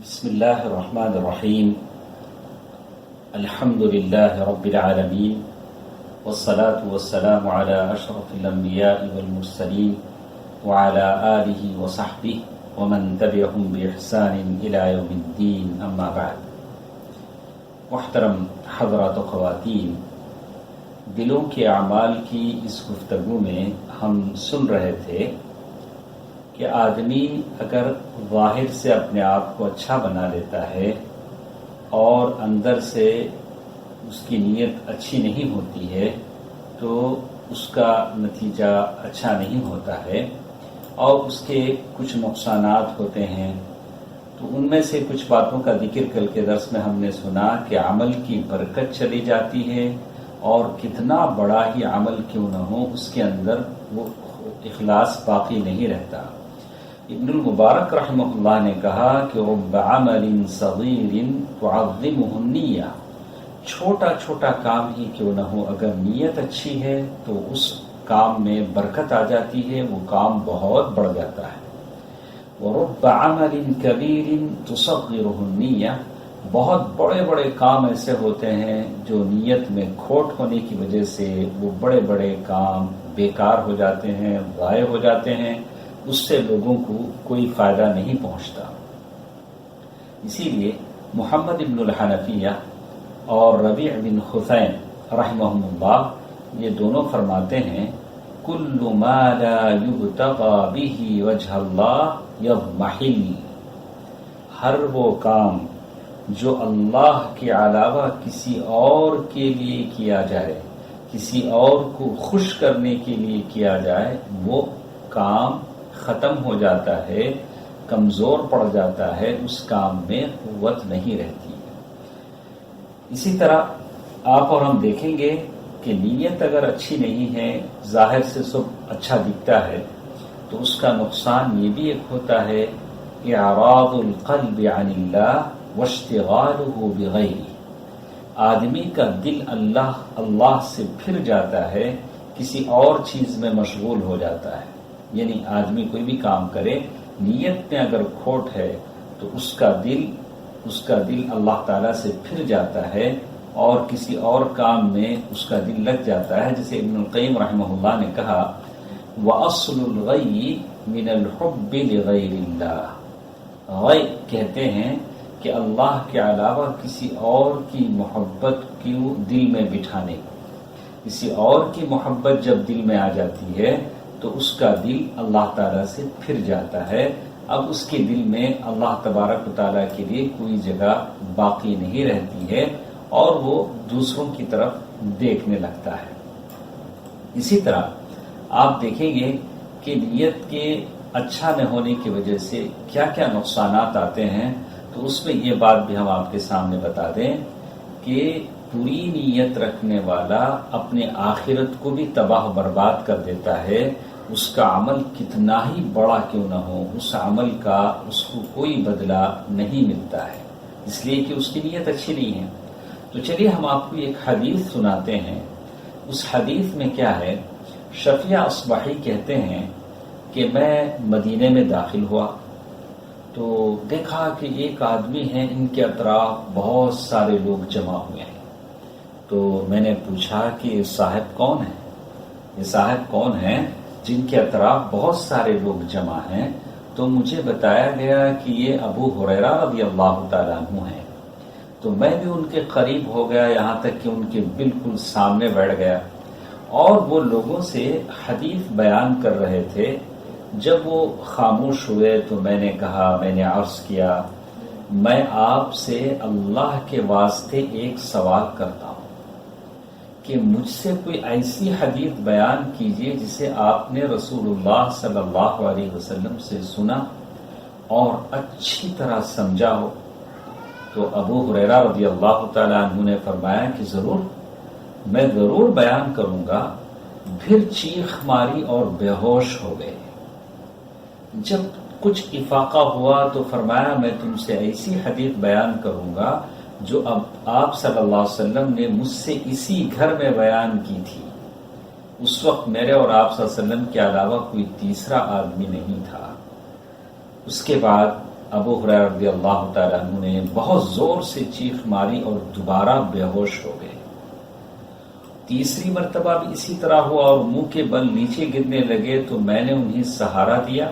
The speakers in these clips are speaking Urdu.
بسم الله الرحمن الرحيم. الحمد لله رب العالمين، والصلاة والسلام على أشرف الأنبياء والمرسلين وعلى آله وصحبه ومن تبعهم بإحسان إلى يوم الدين. أما بعد. محترم حضرات و خواتین، دلوں کے اعمال کی اس گفتگو میں ہم سن رہے تھے کہ آدمی اگر ظاہر سے اپنے آپ کو اچھا بنا لیتا ہے اور اندر سے اس کی نیت اچھی نہیں ہوتی ہے تو اس کا نتیجہ اچھا نہیں ہوتا ہے اور اس کے کچھ نقصانات ہوتے ہیں. تو ان میں سے کچھ باتوں کا ذکر کل کے درس میں ہم نے سنا کہ عمل کی برکت چلی جاتی ہے اور کتنا بڑا ہی عمل کیوں نہ ہو اس کے اندر وہ اخلاص باقی نہیں رہتا. ابن المبارک رحمہ اللہ نے کہا کہ رب عمل صغیر تعظمہ النیہ، چھوٹا چھوٹا کام ہی کیوں نہ ہو اگر نیت اچھی ہے تو اس کام میں برکت آ جاتی ہے، وہ کام بہت بڑھ جاتا ہے. ورب عمل کبیر تصغرہ النیہ، بہت بڑے بڑے کام ایسے ہوتے ہیں جو نیت میں کھوٹ ہونے کی وجہ سے وہ بڑے بڑے کام بیکار ہو جاتے ہیں، ضائع ہو جاتے ہیں، اس سے لوگوں کو کوئی فائدہ نہیں پہنچتا. اسی لیے محمد بن الحنفیہ اور ربیع بن خثیم رحمہم اللہ یہ دونوں فرماتے ہیں کل ما لا یبتغى به وجہ اللہ یضمحل، ہر وہ کام جو اللہ کے علاوہ کسی اور کے لیے کیا جائے، کسی اور کو خوش کرنے کے لیے کیا جائے، وہ کام ختم ہو جاتا ہے، کمزور پڑ جاتا ہے، اس کام میں قوت نہیں رہتی. اسی طرح آپ اور ہم دیکھیں گے کہ نیت اگر اچھی نہیں ہے، ظاہر سے سب اچھا دکھتا ہے تو اس کا نقصان یہ بھی ایک ہوتا ہے اعراض القلب عن اللہ واشتغالہ بغیرہ، آدمی کا دل اللہ سے پھر جاتا ہے، کسی اور چیز میں مشغول ہو جاتا ہے. یعنی آدمی کوئی بھی کام کرے، نیت میں اگر کھوٹ ہے تو اس کا دل اللہ تعالیٰ سے پھر جاتا ہے اور کسی اور کام میں اس کا دل لگ جاتا ہے. جسے ابن القیم رحمہ اللہ نے کہا وَأَصْلُ الْغَيِّ مِنَ الْحُبِّ لِغَيْرِ اللَّهِ، غی کہتے ہیں کہ اللہ کے علاوہ کسی اور کی محبت کیوں دل میں بٹھانے کو. کسی اور کی محبت جب دل میں آ جاتی ہے تو اس کا دل اللہ تعالیٰ سے پھر جاتا ہے. اب اس کے دل میں اللہ تبارک و تعالیٰ کے لیے کوئی جگہ باقی نہیں رہتی ہے اور وہ دوسروں کی طرف دیکھنے لگتا ہے. اسی طرح آپ دیکھیں گے کہ نیت کے اچھا نہ ہونے کی وجہ سے کیا کیا نقصانات آتے ہیں. تو اس میں یہ بات بھی ہم آپ کے سامنے بتا دیں کہ پوری نیت رکھنے والا اپنے آخرت کو بھی تباہ برباد کر دیتا ہے. اس کا عمل کتنا ہی بڑا کیوں نہ ہو، اس عمل کا اس کو کوئی بدلہ نہیں ملتا ہے، اس لیے کہ اس کی نیت اچھی نہیں ہے. تو چلیے ہم آپ کو ایک حدیث سناتے ہیں. اس حدیث میں کیا ہے، شفیع اصبحی کہتے ہیں کہ میں مدینے میں داخل ہوا تو دیکھا کہ ایک آدمی ہے، ان کے اطراف بہت سارے لوگ جمع ہوئے ہیں. تو میں نے پوچھا کہ یہ صاحب کون ہے، یہ صاحب کون ہیں جن کے اطراف بہت سارے لوگ جمع ہیں. تو مجھے بتایا گیا کہ یہ ابو ہریرہ رضی اللہ تعالیٰ عنہ ہیں. تو میں بھی ان کے قریب ہو گیا، یہاں تک کہ ان کے بالکل سامنے بیٹھ گیا اور وہ لوگوں سے حدیث بیان کر رہے تھے. جب وہ خاموش ہوئے تو میں نے کہا، میں نے عرض کیا، میں آپ سے اللہ کے واسطے ایک سوال کرتا ہوں کہ مجھ سے کوئی ایسی حدیث بیان کیجئے جسے آپ نے رسول اللہ صلی اللہ علیہ وسلم سے سنا اور اچھی طرح سمجھا ہو. تو ابو ہریرہ رضی اللہ تعالیٰ عنہ نے فرمایا کہ ضرور، میں ضرور بیان کروں گا. پھر چیخ ماری اور بے ہوش ہو گئے. جب کچھ افاقہ ہوا تو فرمایا میں تم سے ایسی حدیث بیان کروں گا جو اب آپ صلی اللہ علیہ وسلم نے مجھ سے اسی گھر میں بیان کی تھی. اس وقت میرے اور آپ صلی اللہ علیہ وسلم کے علاوہ کوئی تیسرا آدمی نہیں تھا. اس کے بعد ابو ہریرہ رضی اللہ تعالیٰ عنہ نے بہت زور سے چیخ ماری اور دوبارہ بے ہوش ہو گئے۔ تیسری مرتبہ بھی اسی طرح ہوا اور منہ کے بل نیچے گرنے لگے تو میں نے انہیں سہارا دیا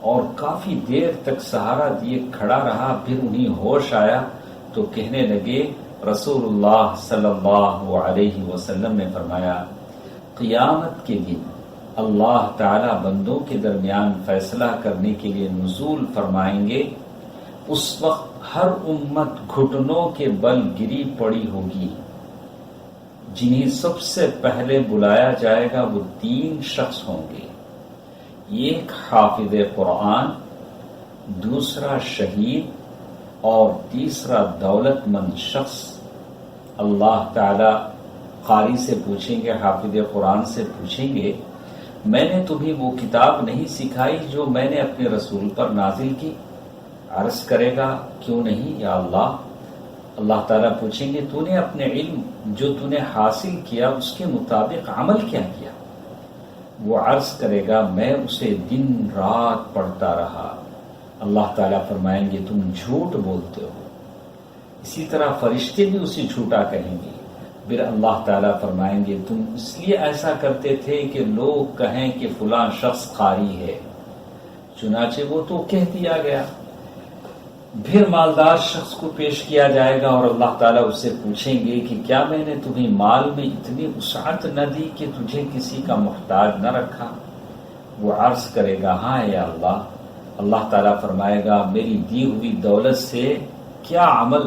اور کافی دیر تک سہارا دیے کھڑا رہا۔ پھر انہیں ہوش آیا تو کہنے لگے، رسول اللہ صلی اللہ علیہ وسلم نے فرمایا، قیامت کے دن اللہ تعالی بندوں کے درمیان فیصلہ کرنے کے لیے نزول فرمائیں گے۔ اس وقت ہر امت گھٹنوں کے بل گری پڑی ہوگی۔ جنہیں سب سے پہلے بلایا جائے گا وہ 3 شخص ہوں گے، ایک حافظ قرآن، دوسرا شہید اور تیسرا دولت مند شخص۔ اللہ تعالی قاری سے پوچھیں گے، حافظ قرآن سے پوچھیں گے، میں نے تمہیں وہ کتاب نہیں سکھائی جو میں نے اپنے رسول پر نازل کی؟ عرض کرے گا، کیوں نہیں یا اللہ۔ اللہ تعالیٰ پوچھیں گے، تو نے اپنے علم جو تو نے حاصل کیا اس کے مطابق عمل کیا کیا؟ وہ عرض کرے گا، میں اسے دن رات پڑھتا رہا۔ اللہ تعالیٰ فرمائیں گے، تم جھوٹ بولتے ہو۔ اسی طرح فرشتے بھی اسے جھوٹا کہیں گے۔ پھر اللہ تعالیٰ فرمائیں گے، تم اس لیے ایسا کرتے تھے کہ لوگ کہیں کہ فلاں شخص قاری ہے، چنانچہ وہ تو کہہ دیا گیا۔ پھر مالدار شخص کو پیش کیا جائے گا اور اللہ تعالیٰ اس سے پوچھیں گے کہ کیا میں نے تمہیں مال میں اتنی وسعت نہ دی کہ تجھے کسی کا محتاج نہ رکھا؟ وہ عرض کرے گا، ہاں یا اللہ۔ اللہ تعالیٰ فرمائے گا، میری دی ہوئی دولت سے کیا عمل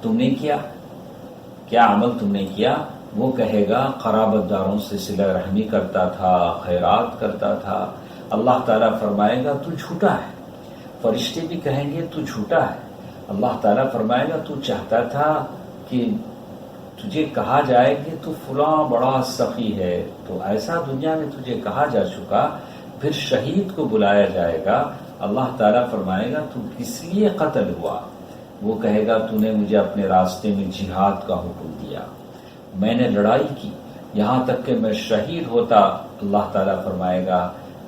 تم نے کیا؟ کیا عمل تم نے کیا؟ وہ کہے گا، قرابت داروں سے صلہ رحمی کرتا تھا، خیرات کرتا تھا۔ اللہ تعالیٰ فرمائے گا، تو جھوٹا ہے۔ فرشتے بھی کہیں گے، تو جھوٹا ہے۔ اللہ تعالیٰ فرمائے گا، تو چاہتا تھا کہ تجھے کہا جائے کہ تو فلاں بڑا سخی ہے، تو ایسا دنیا میں تجھے کہا جا چکا۔ پھر شہید کو بلایا جائے گا، اللہ تعالیٰ فرمائے گا، تو کس لیے قتل ہوا؟ وہ کہے گا، تو نے مجھے اپنے راستے میں جہاد کا حکم دیا، میں نے لڑائی کی یہاں تک کہ میں شہید ہوتا۔ اللہ تعالیٰ فرمائے گا،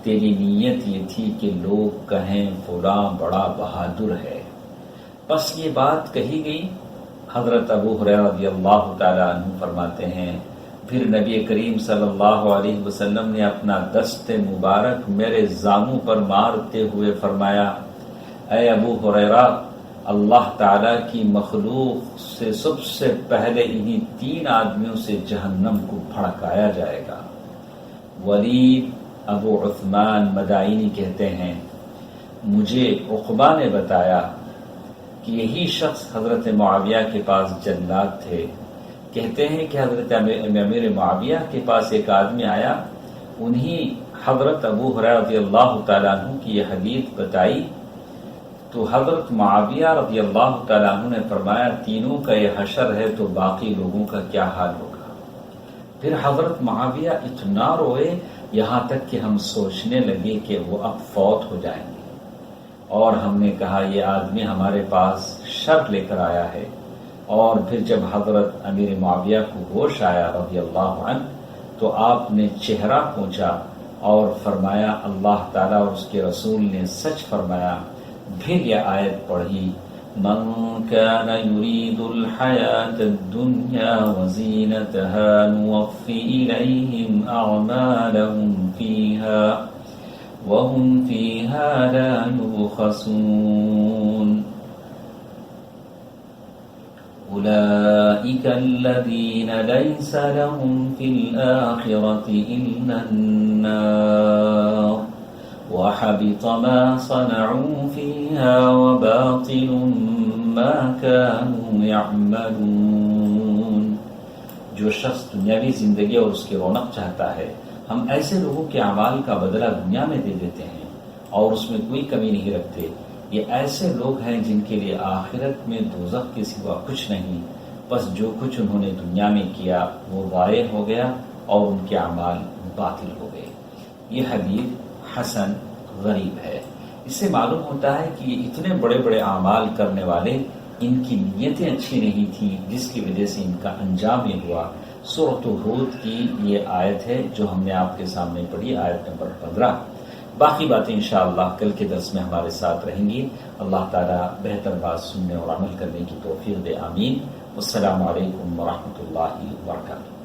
تیری نیت یہ تھی کہ لوگ کہیں فلاں بڑا بہادر ہے۔ بس یہ بات کہی گئی۔ حضرت ابو ہریرہ رضی اللہ تعالیٰ عنہ فرماتے ہیں، پھر نبی کریم صلی اللہ علیہ وسلم نے اپنا دست مبارک میرے زانوں پر مارتے ہوئے فرمایا، اے ابو ہریرہ، اللہ تعالیٰ کی مخلوق سے سب سے پہلے انہی 3 آدمیوں سے جہنم کو بھڑکایا جائے گا۔ ولید ابو عثمان مدائنی کہتے ہیں، مجھے عقبہ نے بتایا کہ یہی شخص حضرت معاویہ کے پاس جلاد تھے۔ کہتے ہیں کہ حضرت امیر معاویہ کے پاس ایک آدمی آیا، انہیں حضرت ابو ہریرہ رضی اللہ تعالیٰ عنہ کی یہ حدیث بتائی تو حضرت معاویہ رضی اللہ تعالیٰ عنہ نے فرمایا، تینوں کا یہ حشر ہے تو باقی لوگوں کا کیا حال ہوگا؟ پھر حضرت معاویہ اتنا روئے یہاں تک کہ ہم سوچنے لگے کہ وہ اب فوت ہو جائیں گے، اور ہم نے کہا یہ آدمی ہمارے پاس شر لے کر آیا ہے۔ اور پھر جب حضرت امیر معاویہ کو ہوش آیا رضی اللہ عنہ تو آپ نے چہرہ پوچھا اور فرمایا، اللہ تعالیٰ اور اس کے رسول نے سچ فرمایا۔ پھر یہ آیت پڑھی، من كان يريد الحياة الدنيا وزينتها نوفي إليهم أعمالهم فيها وهم فيها لا يبخسون أولئك الذين ليس لهم في الآخرة إلا النار وحبط ما صنعوا فيها وباطل ما كانوا يعملون۔ جو شخص دنیاوی زندگی اور اس کی رونق چاہتا ہے، ہم ایسے لوگوں کے اعمال کا بدلہ دنیا میں دے دیتے ہیں اور اس میں کوئی کمی نہیں رکھتے۔ یہ ایسے لوگ ہیں جن کے لیے آخرت میں دوزخ کے سوا کچھ نہیں، بس جو کچھ انہوں نے دنیا میں کیا وہ ضائع ہو گیا اور ان کے اعمال باطل ہو گئے۔ یہ حدیث حسن غریب ہے۔ اس سے معلوم ہوتا ہے کہ یہ اتنے بڑے بڑے اعمال کرنے والے، ان کی نیتیں اچھی نہیں تھیں جس کی وجہ سے ان کا انجام یہ ہوا۔ سورۃ ہود کی یہ آیت ہے جو ہم نے آپ کے سامنے پڑھی، آیت نمبر 15۔ باقی باتیں انشاءاللہ کل کے درس میں ہمارے ساتھ رہیں گی. اللہ تعالیٰ بہتر بات سننے اور عمل کرنے کی توفیق دے. آمین. السلام علیکم ورحمۃ اللہ وبرکاتہ.